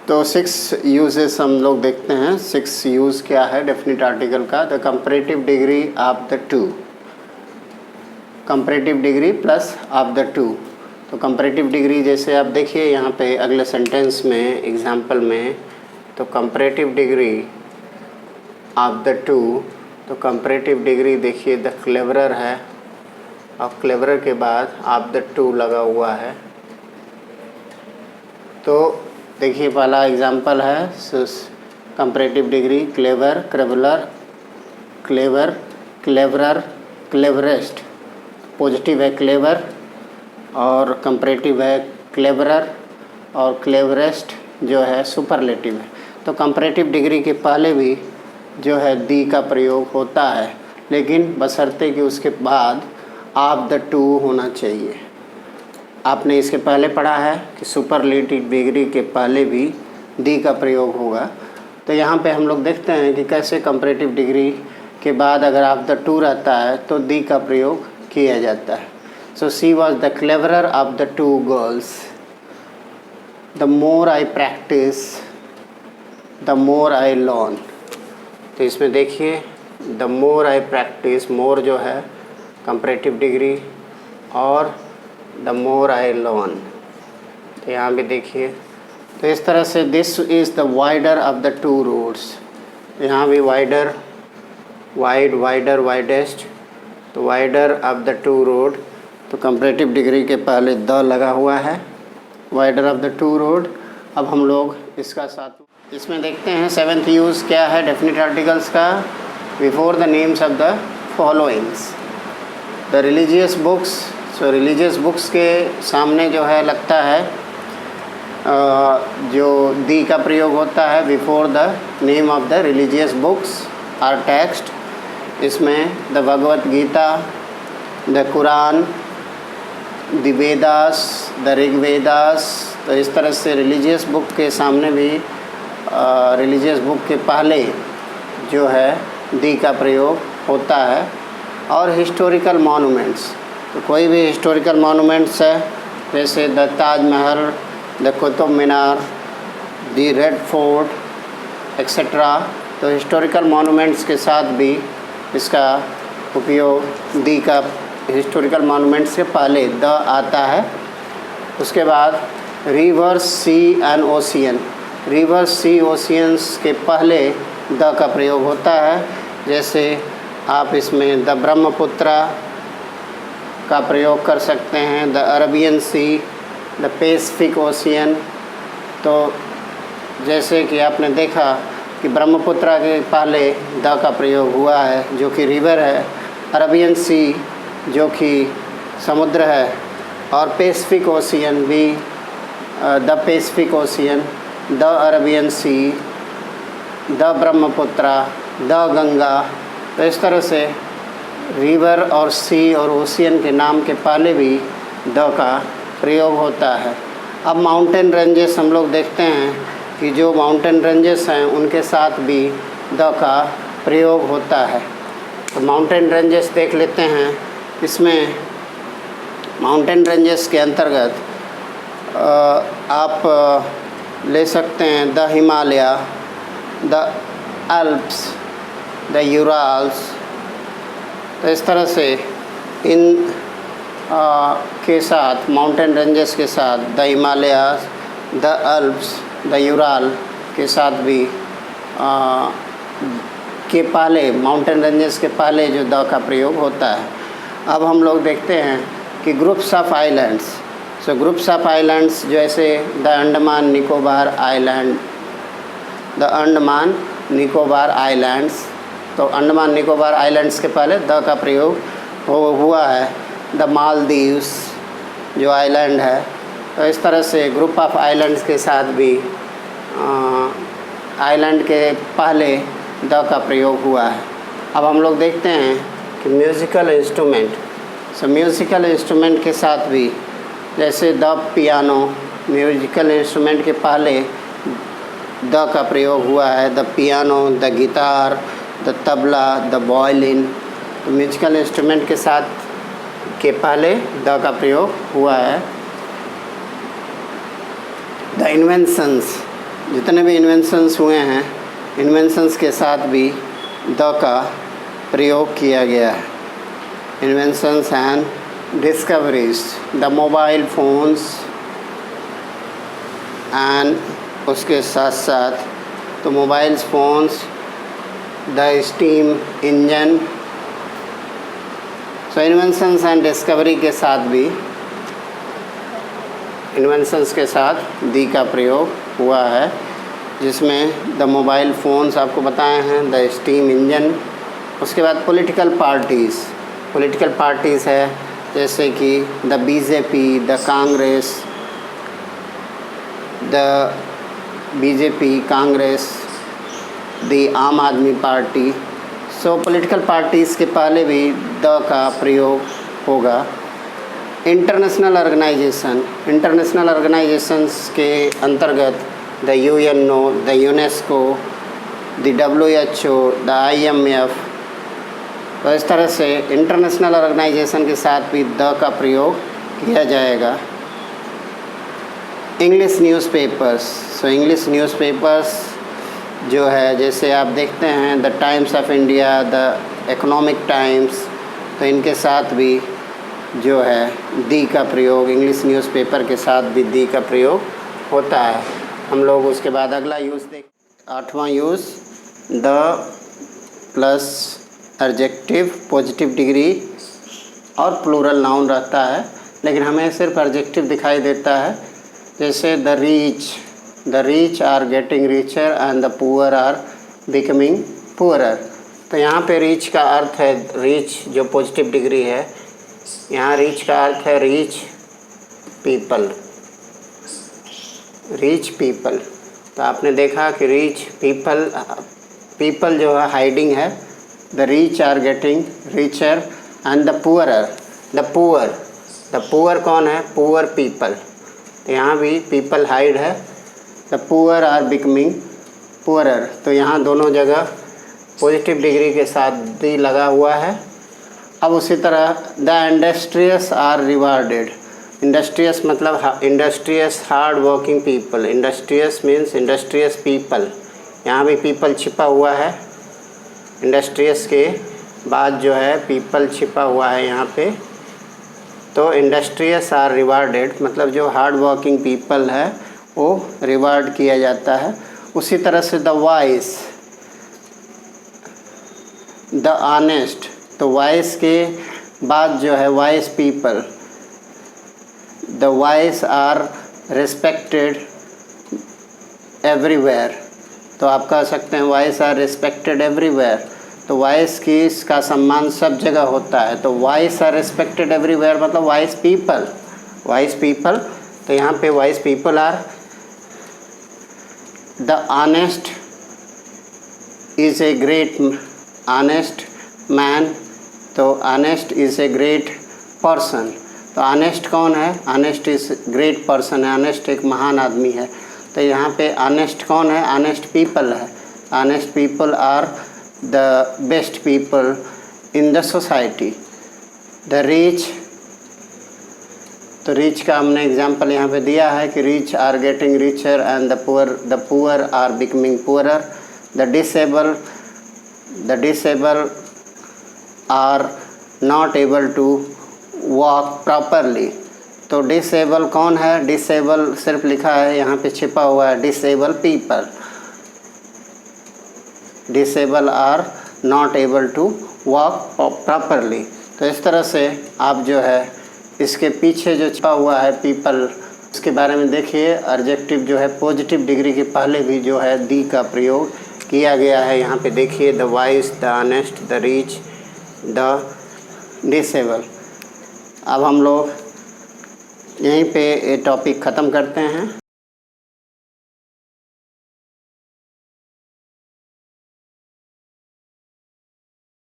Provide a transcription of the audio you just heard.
तो 6 यूजेस हम लोग देखते हैं। 6 यूज़ क्या है डेफिनेट आर्टिकल का? The comparative degree of the to, comparative degree plus of the to. तो कंपैरेटिव डिग्री जैसे आप देखिए यहाँ पे अगले सेंटेंस में एग्जांपल में, तो comparative degree of the to, तो कंपैरेटिव डिग्री देखिए द क्लेवरर है और क्लेवरर के बाद ऑफ द टू लगा हुआ है। तो देखिए पहला एग्जांपल है comparative degree clever, cleverer, clever, cleverer, cleverest. Positive है क्लेवर और कंपैरेटिव है क्लेवरर और क्लेवरेस्ट जो है सुपरलेटिव है। तो कंपैरेटिव डिग्री के पहले भी जो है दी का प्रयोग होता है, लेकिन बशर्ते कि उसके बाद ऑफ द टू होना चाहिए। आपने इसके पहले पढ़ा है कि सुपरलेटिव डिग्री के पहले भी दी का प्रयोग होगा। तो यहाँ पे हम लोग देखते हैं कि कैसे कंपैरेटिव डिग्री के बाद अगर ऑफ द टू रहता है तो दी का प्रयोग किया जाता है। So she was the cleverer of the to girls, the more I practice the more I learn. तो इसमें देखिए the more I practice, more जो है कंपैरेटिव डिग्री और द मोर आई लर्न। तो यहाँ भी देखिए, तो इस तरह से this is the wider of the two roads. यहाँ भी वाइडर, वाइड, वाइडर, वाइडेस्ट, तो wider of the two road. तो कंपैरेटिव डिग्री के पहले द लगा हुआ है, wider of the two road. अब हम लोग इसका साथ इसमें देखते हैं 7th यूज़ क्या है डेफिनेट आर्टिकल्स का? Before the names of the followings the religious books. So religious books के सामने जो है लगता है जो दी का प्रयोग होता है before the name of the religious books or text. इसमें the Bhagavad Gita, the Quran, the Vedas, the Rigvedas. तो इस तरह से रिलीजियस बुक के सामने भी रिलीजियस बुक के पहले जो है दी का प्रयोग होता है। और हिस्टोरिकल मॉन्यूमेंट्स, तो कोई भी हिस्टोरिकल मॉन्यूमेंट्स है जैसे the Taj Mahal, the Qutub Minar, the red fort etcetera. तो हिस्टोरिकल मॉन्यूमेंट्स के साथ भी इसका उपयोग दी का, हिस्टोरिकल मॉन्यूमेंट्स से पहले द आता है। उसके बाद rivers, sea and ocean, rivers, sea, oceans के पहले द का प्रयोग होता है। जैसे आप इसमें द ब्रह्मपुत्रा का प्रयोग कर सकते हैं, the Arabian sea, the Pacific ocean. तो जैसे कि आपने देखा कि ब्रह्मपुत्रा के पहले द का प्रयोग हुआ है जो कि रिवर है, अरबियन सी जो कि समुद्र है, और पैसिफिक ओशियन भी the Pacific ocean, the Arabian sea, the Brahmaputra, the Ganga. तो इस तरह से रिवर और सी और ओशियन के नाम के पहले भी द का प्रयोग होता है। अब माउंटेन रेंजेस हम लोग देखते हैं कि जो माउंटेन रेंजेस हैं उनके साथ भी द का प्रयोग होता है। तो माउंटेन रेंजेस देख लेते हैं। इसमें माउंटेन रेंजेस के अंतर्गत आप ले सकते हैं the Himalaya, the Alps, the Urals. तो इस तरह से इन के साथ माउंटेन रेंजेस के साथ the Himalaya, the Alps, the Ural के साथ भी के पहले माउंटेन रेंजेस के पहले जो द का प्रयोग होता है। अब हम लोग देखते हैं कि groups of islands. So groups of islands जैसे the Andaman Nicobar island, the Andaman Nicobar islands. तो अंडमान निकोबार आइलैंड्स के पहले द का प्रयोग हुआ है। द मालदीव्स जो आइलैंड है। तो इस तरह से ग्रुप ऑफ आइलैंड्स के साथ भी आइलैंड के पहले द का प्रयोग हुआ है। अब हम लोग देखते हैं कि म्यूज़िकल इंस्ट्रूमेंट। सो म्यूज़िकल इंस्ट्रूमेंट के साथ भी जैसे द पियानो, म्यूज़िकल इंस्ट्रूमेंट के पहले द का प्रयोग हुआ है। The piano, the guitar, the tabla, the violin. तो म्यूज़िकल इंस्ट्रूमेंट के साथ के पहले द का प्रयोग हुआ है। द इन्वेंशंस, जितने भी इन्वेंशंस हुए हैं, इन्वेंशंस के साथ भी द का प्रयोग किया गया है। Inventions and discoveries, the mobile phones and उसके साथ साथ तो mobile phones, the steam engine. So inventions and discovery के साथ भी, इन्वेंशंस के साथ दी का प्रयोग हुआ है, जिसमें द मोबाइल फ़ोन्स आपको बताए हैं, द स्टीम इंजन। उसके बाद पॉलिटिकल पार्टीज़ है, जैसे कि the BJP, the Congress, the BJP, Congress, the आम आदमी पार्टी। सो पॉलिटिकल पार्टीज़ के पहले भी द का प्रयोग होगा। इंटरनेशनल ऑर्गेनाइजेशंस के अंतर्गत the UNO, the UNESCO, the WHO, the IMF। तो इस तरह से इंटरनेशनल ऑर्गेनाइजेशन के साथ भी द का प्रयोग किया जाएगा। English newspapers, so English newspapers जो है, जैसे आप देखते हैं the times of India, the economic times, तो इनके साथ भी जो है दी का प्रयोग, इंग्लिश न्यूज़पेपर के साथ भी दी का प्रयोग होता है। हम लोग उसके बाद अगला यूज़ देख, 8वां use, the plus adjective, positive degree और प्लूरल नाउन रहता है, लेकिन हमें सिर्फ एडजेक्टिव दिखाई देता है। जैसे the rich are getting richer and the poor are becoming poorer. तो यहाँ पे रीच का अर्थ है, रीच जो पॉजिटिव डिग्री है, यहाँ रीच का अर्थ है रीच पीपल। तो आपने देखा कि रीच पीपल जो है हाइडिंग है, the rich are getting richer and the poor कौन है? Poor people. तो यहाँ भी पीपल हाइड है, the poor are becoming poorer. तो यहाँ दोनों जगह पॉजिटिव डिग्री के साथ दी लगा हुआ है। अब उसी तरह the industrious are rewarded. Industrious मतलब industrious hard working people. Industrious means industrious people. यहाँ भी पीपल छिपा हुआ है, इंडस्ट्रियस के बाद जो है पीपल छिपा हुआ है यहाँ पे। तो इंडस्ट्रियस आर रिवार्डेड मतलब जो हार्ड वर्किंग पीपल है वो रिवार्ड किया जाता है। उसी तरह से द वाइस, द ऑनेस्ट, तो वाइस के बाद जो है wise people, the wise are respected everywhere. तो आप कह सकते हैं वाइस आर रिस्पेक्टेड एवरीवेयर। तो वाइस की इसका सम्मान सब जगह होता है। तो वाइस आर रिस्पेक्टेड एवरीवेयर मतलब वाइस पीपल। तो यहाँ पे wise people are. The honest is a great, honest man, तो honest is a great person. तो ऑनेस्ट कौन है? ऑनेस्ट इज़ ग्रेट पर्सन है, ऑनेस्ट एक महान आदमी है। तो यहाँ पे ऑनेस्ट कौन है? ऑनेस्ट पीपल है। Honest people are the best people in the society. The rich, तो रिच का हमने एग्जाम्पल यहाँ पे दिया है कि rich are getting richer and the poor are becoming poorer. The disable are not able to walk properly. तो disable कौन है? डिसेबल सिर्फ लिखा है, यहाँ पे छिपा हुआ है disable people. Disable are not able to walk properly. तो इस तरह से आप जो है इसके पीछे जो छिपा हुआ है पीपल, उसके बारे में देखिए। एडजेक्टिव जो है पॉजिटिव डिग्री के पहले भी जो है दी का प्रयोग किया गया है। यहाँ पे देखिए the wise, the honest, the rich, the disable. अब हम लोग यहीं पे ये टॉपिक ख़त्म करते हैं।